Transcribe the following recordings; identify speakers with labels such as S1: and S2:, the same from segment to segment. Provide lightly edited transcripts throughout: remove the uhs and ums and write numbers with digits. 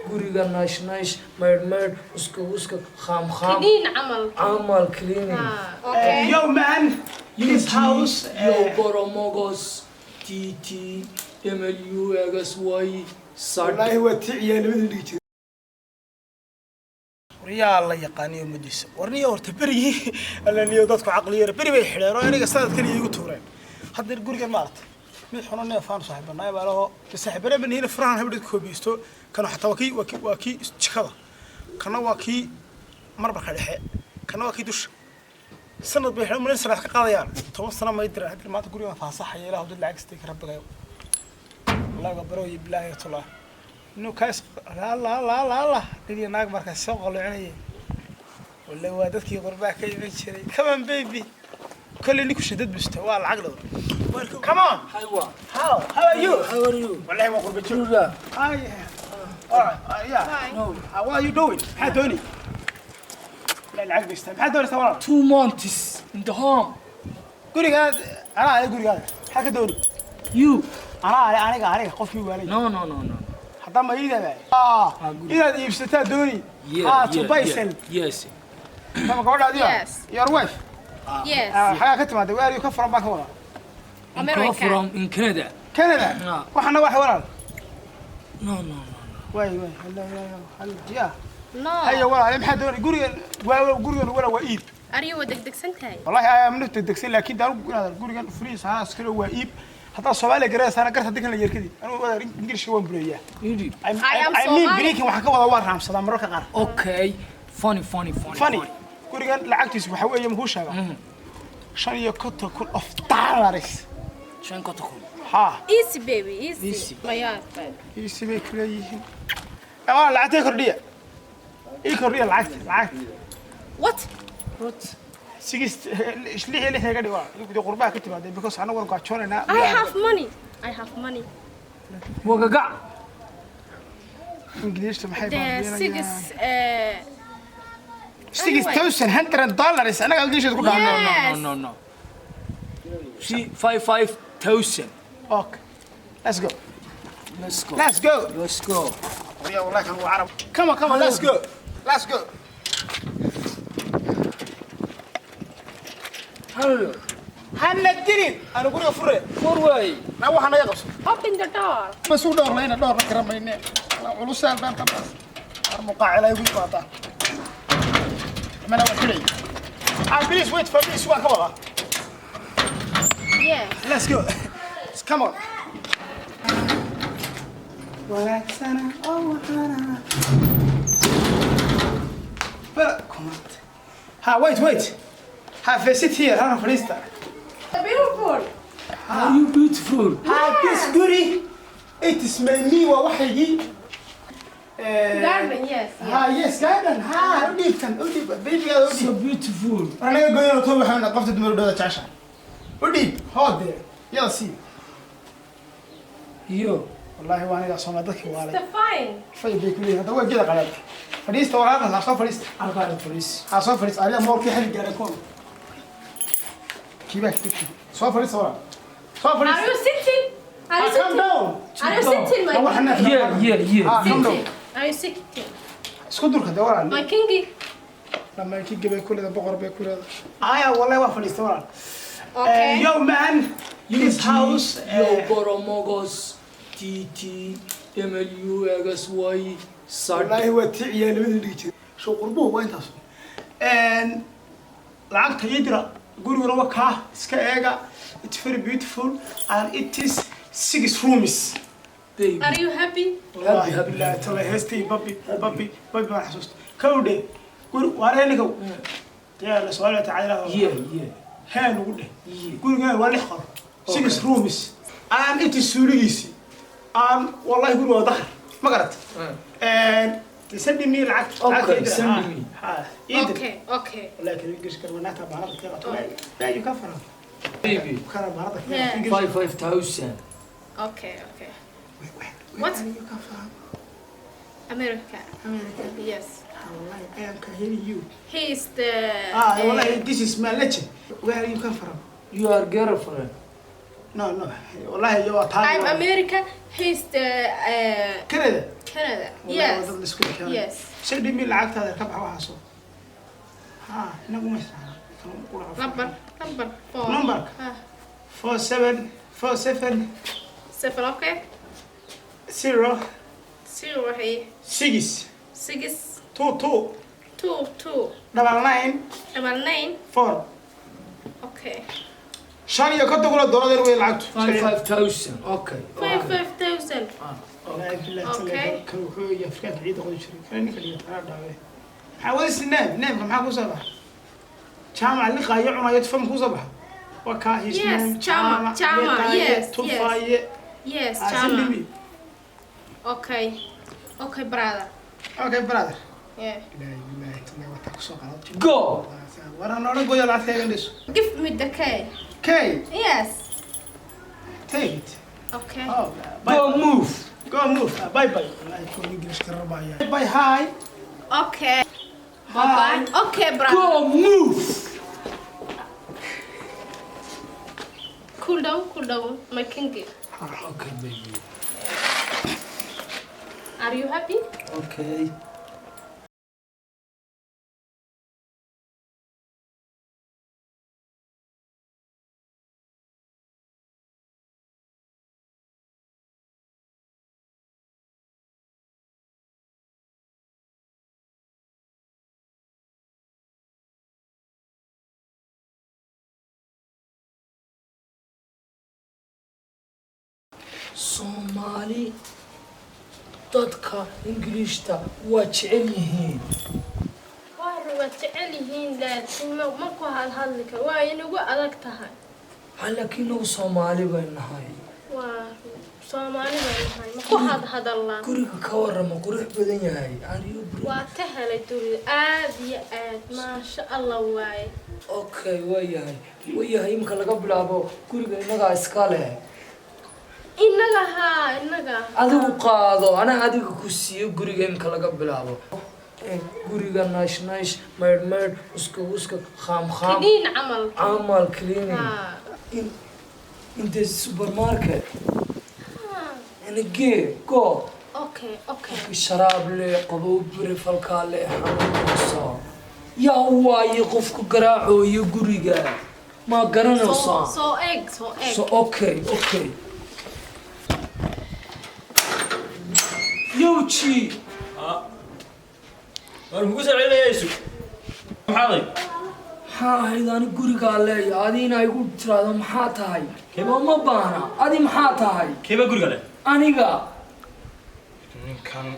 S1: guriga nash mad uska kham
S2: clean
S1: amal cleaning
S2: okay
S3: Yo man, this house.
S1: yo boromogos tt mlu xy sad
S3: والله هو تعيان من اللي يجي. وريا الله يقاني مجلس ورني ورت بري انا نيو ددك عقليه بري bay xidheero aniga sanad kaliya igu tuureen hadda guriga maarta mid xunana faan saaxiibana baa laho saaxiibana min hina farahan habdid koobisto kana xataa waa ki jikada kana waa ki marba ka dhexe kana waa ki dush sanad bay xidhan sanad ka qaadayaan 10 sano ma idira hadda maanta guriga faasaxay ilaahu dad lacag istay rabbiga الله بروي بالله يطلع إنه كاس لا اللي ناق مركز سوق ولا عني ولا وادتك غرباء كي بيشري كمان بيبي كل اللي كشدد بستوى العقل كمان
S1: حيوان
S3: how are you
S1: how are you
S3: والله ما قرب تشوف
S1: Truda
S3: alright yeah
S1: no
S3: how are you doing حدوني لا العقل يستمع حدوني سوالف
S1: 2 months in the home
S3: قولي هذا أنا قولي هذا حكى دوني
S1: you
S3: أنا قفي وعلي
S1: no
S3: حتى ما يدا إذا يبستها دوني تبايسل
S1: yes
S3: كما قول هذه
S2: Yes.
S3: your wife
S2: yes
S3: حاجة كتب هذا وين يكفر باك ولا
S1: come from in Canada
S3: كندا وحنا واحد ولا
S1: no
S3: وين يا
S2: no
S3: هيا ولا لم حد دوني قرية ولا وإيب
S2: ariyo degdegsantahay
S3: والله أنا من التدكسين لكن دارو قرية فريس أنا أسكر وإيب حتى الصومالي جريس أنا قرت هديك اللي يركدي أنا ولا إنجليش هو بريء
S1: Really?
S2: I am
S3: I mean
S2: Somali.
S3: بريكي وحكوا ولا وارهم صدام مرة كقار
S1: Okay. Funny.
S3: فاني قرية لعبتي سبحة ويا مهوش هذا شان يكتر كل أفطارس
S1: Shan kotakul.
S3: ها
S2: easy baby easy
S1: Easy.
S2: ميات
S3: يسمي كليه أنا لعبتي كردية إيه كردية لعبت
S2: what
S1: What?
S3: سيجست إيش ليه هي قاعد يقول يقول قربها كتير بعدين because أنا ورا قاعد شون أنا
S2: I have money
S1: Wagaga.
S3: إنجليش تمحي
S2: the six
S3: $6,100 أنا قاعد يشوف كل
S2: Yes.
S1: No. See 5,000.
S3: أوكي let's go
S1: Let's go.
S3: يا والله كان هو عرب come on let's go
S1: Hello.
S3: هلا الدين أنا أقول يا فري
S1: Forward.
S3: لا وحنا يقص
S2: open the door
S3: بس هو دور لنا دور كرمينا على سال بان طبعا المقاعلة يقول باطا ما أنا وكلي please wait for me سوا كمان
S2: yes
S3: let's go come on ولا سنة أو سنة كومنت ها wait have a sit here أنا فريستا
S2: beautiful
S1: Are you beautiful?
S3: this goodie it is my me ووحيي
S2: garden yes
S3: yes garden أوديب بيبي هذا
S1: So
S3: أوديب
S1: beautiful.
S3: أنا قايل له توه إحنا قفت دمر ده عشان أوديب هذا يلا سي
S1: Yo.
S3: والله وانا صونا ذكي
S2: the
S3: والله
S2: fine
S3: في بيقولي هذا هو كذا قلت فريست ورانا لا صار فريست
S1: I got a police.
S3: صار فريست عليه مور في حد قاعد يكون كيف تكتب صار فريست ورا صار
S2: are
S3: فريست
S2: you sitting are you
S3: calm
S2: sitting
S3: down
S2: are you sitting my
S3: هو
S2: king
S3: احنا
S1: Yeah.
S3: calm down
S2: sitting are you sitting
S3: اسكت درك دور
S2: my king
S3: لما يجي جبل كل ده بقر بياكل هذا والله ما فريست ورا
S2: okay
S3: yo man this house
S1: Yo boromogos tt mlu xy sad
S3: والله هو تعيان من اللي يجي شو قربوه وين تصل لعقت يدرى قولوا روكها سكايجا it's very beautiful and it is 6 rooms
S1: baby.
S2: are you happy
S3: والله بالله ترى هستي بابي ما حسست كودي قول وارينكو يا سؤال تعالى
S1: Yeah.
S3: هان وده قول قال ولا خر 6 rooms and it is سوريسي والله يقولوا ظهر ما قرأت تسدي مين العقد
S1: Okay, send me.
S2: okay
S3: لكن الجيش كرمناتها بعرض لا يكفر
S1: Baby.
S3: كان بعرض
S2: Yeah.
S1: 5,000.
S2: okay what America yes
S3: والله I am hearing you
S2: he is the
S3: والله this is my legend where you come from
S1: You are girlfriend.
S3: no والله you are
S2: I'm America he's the
S3: كندا
S2: Canada.
S3: والله
S2: Yes.
S3: ودد الاسكول كان
S2: Yes.
S3: سيدي مين لعقت هذا كبح وحاسو ها نقوم اسمع
S2: Number 4.
S3: Number. 47 47
S2: 7 okay.
S3: 0
S2: 0 هي
S3: 6
S2: 6
S3: 2 2
S2: 2 2
S3: double 9
S2: double 9
S3: 4
S2: okay.
S3: شان يا كنت أقول الدولار ده وين لعبته
S1: 5000 اوكي
S2: 5000
S3: لا بالله
S2: أوكي.
S3: تلا كو يا فكرة عيد أقول شري كلامي كلي أنا دعوة حاول السنام نام كم حاجة صباح شام على قايع يتفهم كو صباح وكاهيس
S2: Yes, chama, yes,
S3: تفاية
S2: yes
S3: أسلمي
S2: chama okay okay brother
S3: أوكي برادر
S2: yeah
S3: لا بالله تلا وتقصق على
S1: جو
S3: وأنا نورا قوي على ثاني
S2: give me the key
S3: كي
S2: yes
S3: take it
S2: okay
S1: جو موف
S3: go move باي باي لا يكون إنجليش كربايا باي هاي
S2: okay
S3: هاي
S2: bye okay brother
S1: جو موف
S2: cool down my kinky
S1: اوكي بيبي
S2: are you happy
S1: اوكي Soomaali dadka Ingiriishta waa jecel yihiin
S2: waa jecel yihiin laakiin ma ku hadli karo waa inagu adag tahay
S1: laakiin oo Soomaali bay nahay
S2: waa Soomaali bay nahay ma ku hadallaan
S1: guriga ka warama qurux badan yahay ariyo
S2: waa ka helay duri aad iyo aad maasha Allah waaye
S1: okay wayahay imka laga bilaabo guriga inaga iska leh
S2: inaga
S1: adigu qaado ana adiga ku siiyo guriga imka laga bilaabo guriga nash mayd uska kham
S2: kidin camal
S1: clean in the supermarket and again go
S2: okay
S1: sharaab le qabow bari falka le xanuunsa yaa waaye qofku garaaco guriga ma garanayso
S2: so
S1: okay يوتشي
S4: war mugu soo celinayaysu maxaaday
S1: idaan guriga leeyahay adiina igu tiraado maxaa tahay ma baana adi maxaa tahay
S4: keeba guriga leh
S1: aniga
S4: ninkan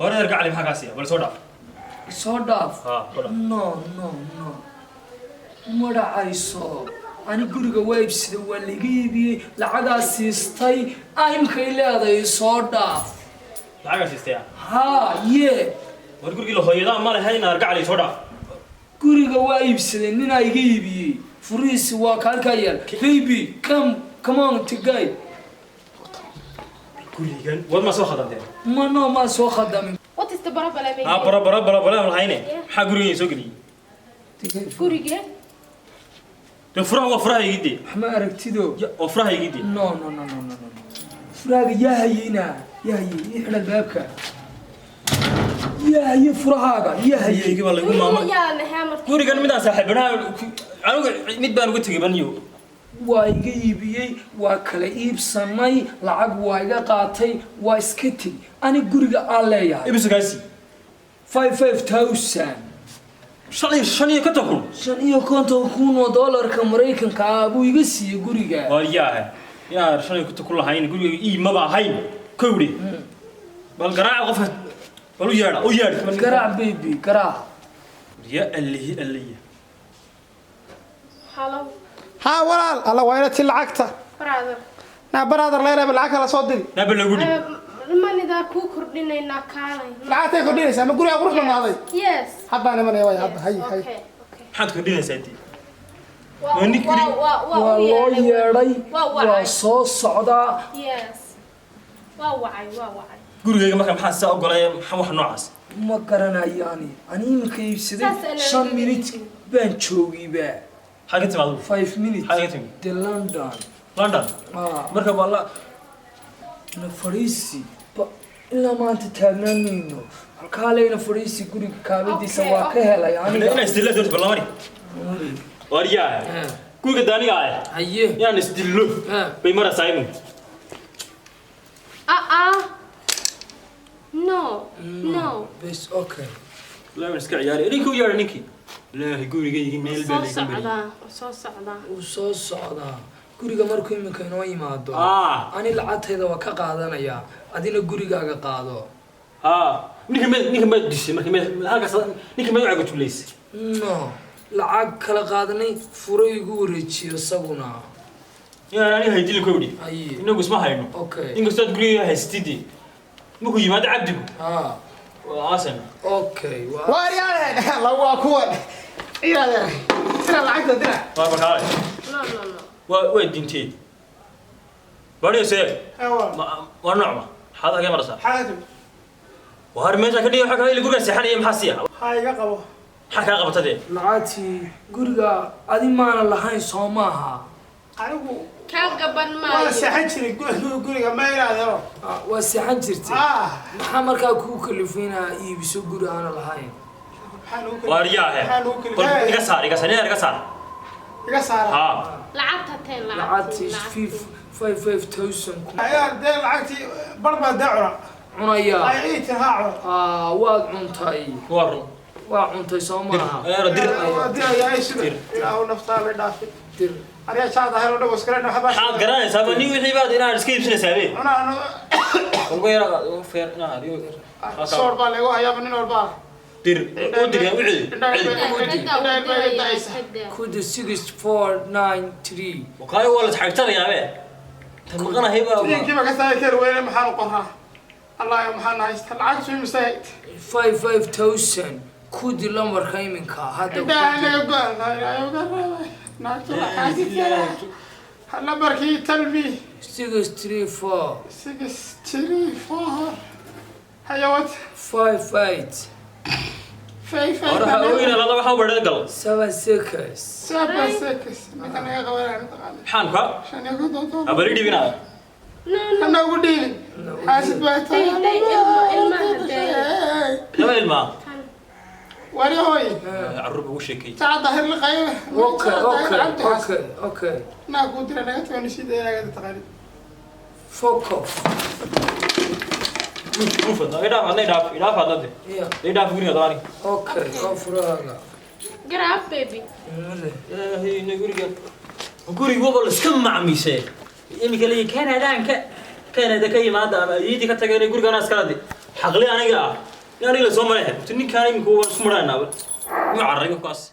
S4: hore erga cali maxaa kaasiya bal soo dhaaf
S1: soo dhaaf
S4: ha
S1: no ma dhacayso ani guriga waa iibsida waa laga iibiyey lacagaa siistay imkay leedahay soo dhaaf
S4: lacagaa siistay
S1: ha ye
S4: war gurigii la hooyadaa ma lahayn erga cali soo dhaaf
S1: guriga waa iibsaday ninaa iga iibiyey furiisi waa kaalkaa yaal baby come on tigay
S4: gurigan wad ma soo khadantee
S1: ma soo khadamin
S2: what is the problem
S4: ha bara lahayne maxaa gurigan soo geliyey
S2: guriga
S4: de furaha igidee
S1: ma aragtido
S4: oo furaha igidee
S1: no furaaga yaa hayeyna ixdha albaabka yaa furahaaga yaa
S4: hayeygi baa lagu maamul gurigan midaan saaxiibanaha anigu mid baan uga tegay baniyo
S1: waa iga iibiyey waa kala iibsanay lacag waa iga qaatay waa iska tegi ani guriga aan leeyahay
S4: ibisugaasi
S1: 5,000
S4: shan iyo konton kun
S1: oo dollarka Mareykanka ah buu iga siiyey guriga
S4: waayahay yaa shan iyo konton kun lahayn guriga maba ahayn kowri bal garaac qof bal u yeedha
S1: garaac baby garaac
S4: ya alliya
S2: hello
S3: ها ولا الله وين تلعقته
S2: brother
S3: برادر لا لا بالعكس لا صدق
S4: naba lagu dhig
S2: manidaa kuu kordhinaynaa kaalay
S3: لعقتي كدينيسا ما قولي اقول لك ما هذا
S2: yes
S3: حبا انا من يا هذا هي
S4: maxaad kordhinaysaa intii
S1: waa loo yeedhay waa soo socdaa
S2: yes waa wacay
S4: gurigayga marka maxaa saa ogolay wax noocaas
S1: ma garanayo ani iminka iibsaday 5 minutes baan joogayba
S4: xagga timaado
S1: 5 minutes
S4: xagga timi
S1: de London
S4: marka wala
S1: na fariisi ilaa maanta taagnaanayno halkaaleyna fadhiisi guriga kaabadiisa waa ka helay
S4: ina isdilla doonto ballamari wariyaa guriga daaniga ah
S1: haye
S4: inaan isdillo bay maraysaa inu
S2: no
S1: bes okay
S4: لا مسك عيالي إنك ويا نيكي لا يقول يجي ميل
S2: soo socdaa
S1: wuu soo socdaa guriga markuu iminka inoo yimaado ani lacagtayda waa ka qaadanayaa adina gurigaaga qaado
S4: نيكي ما تدش نيكي ما يعقد توليس
S1: no lacag kala qaadanay furo igu wareejiyo isaguna
S4: يا أنا هيدي لك ودي
S1: haye
S4: إنه قسمة هاينو
S1: okay
S4: إنك استاد قولي هستيدي مكو يماد عبدك عاصم
S1: okay
S3: waaryaale la waa kuwan iraade sira lacagta dira
S4: ما بكالي
S2: no
S4: وين باريو سير ونعمة هذا كم رصا
S3: xaadim
S4: وهر ميجا كدي حكا اللي قولنا سحر يوم حاسية
S3: ha iga qabo
S4: حكا قبضة دي
S1: lacagtii guriga adi maana lahayn soo maaha
S3: anigu
S2: kaa gaban
S3: waa
S2: maayo
S3: seexan jiray guriga ma iraadero
S1: waa seexan jirtay maxaa markaa kuu kalifayna iibiso guri aana lahayn
S4: وارياه إيجا صار إيجا صار
S3: iga saara
S2: lacagta teen
S1: lacagtii 55,000
S3: ayaa dee lacagtii barbaa dacura
S1: cunayaa
S3: ay iitin ha cuna
S1: waad cuntay
S4: وارن
S1: waa cuntay soo maaha
S3: diraya ay sida ilaahu naftaa la dhaafay
S1: dir
S3: ariya jaada helo dhaw iskala waxba
S4: حاد قراني سامع نيو وحي بعد إنا نسكيب سنة سابي
S3: cunaa
S4: والله يا فير نا ريو
S3: soor baa lagu hayaa nin walba
S4: دير ودير يا
S1: kuda 6493
S4: وكاي والله تحكتر يا بيه تمغنا هيبة
S3: kiiba ka saay kar weyn maxaan qoraa allah ya maxaan haysta lacag soo misay
S1: 55,000 kudi lambarka iminka hadda
S3: daanaga go'an naagtu xaasiyaa hala barkii talbi
S1: 634
S3: 634 hayawat
S1: 58
S4: ورا وين هذا واحد بدل قل
S1: 7 seconds
S3: 7 seconds midana ga qabanaa taqaan
S4: حانكا
S3: shan iyo doon
S4: أبريد بينا
S3: ana ugu dhiin xaasid baa tahay
S4: لا إلما
S3: wari hoy
S4: عرب وشكي
S3: saacada hir la qayb
S1: okay
S3: naa ku dira naga toon sidee taqaan
S1: fuck off
S4: شوف هذا يدافع هذا ده
S1: yeah
S4: يدافع فيني هذا
S1: okay afraga
S2: grab baby
S4: هي نقولي قبل اسكم مع ميسي إني كلي كان هذا كي ما هذا يدي كتجري يقول أنا أسكالدي حقلي أنا جا يعني لازم ما يحب تني كان يمكن هو سمرنا ما عرّي كاس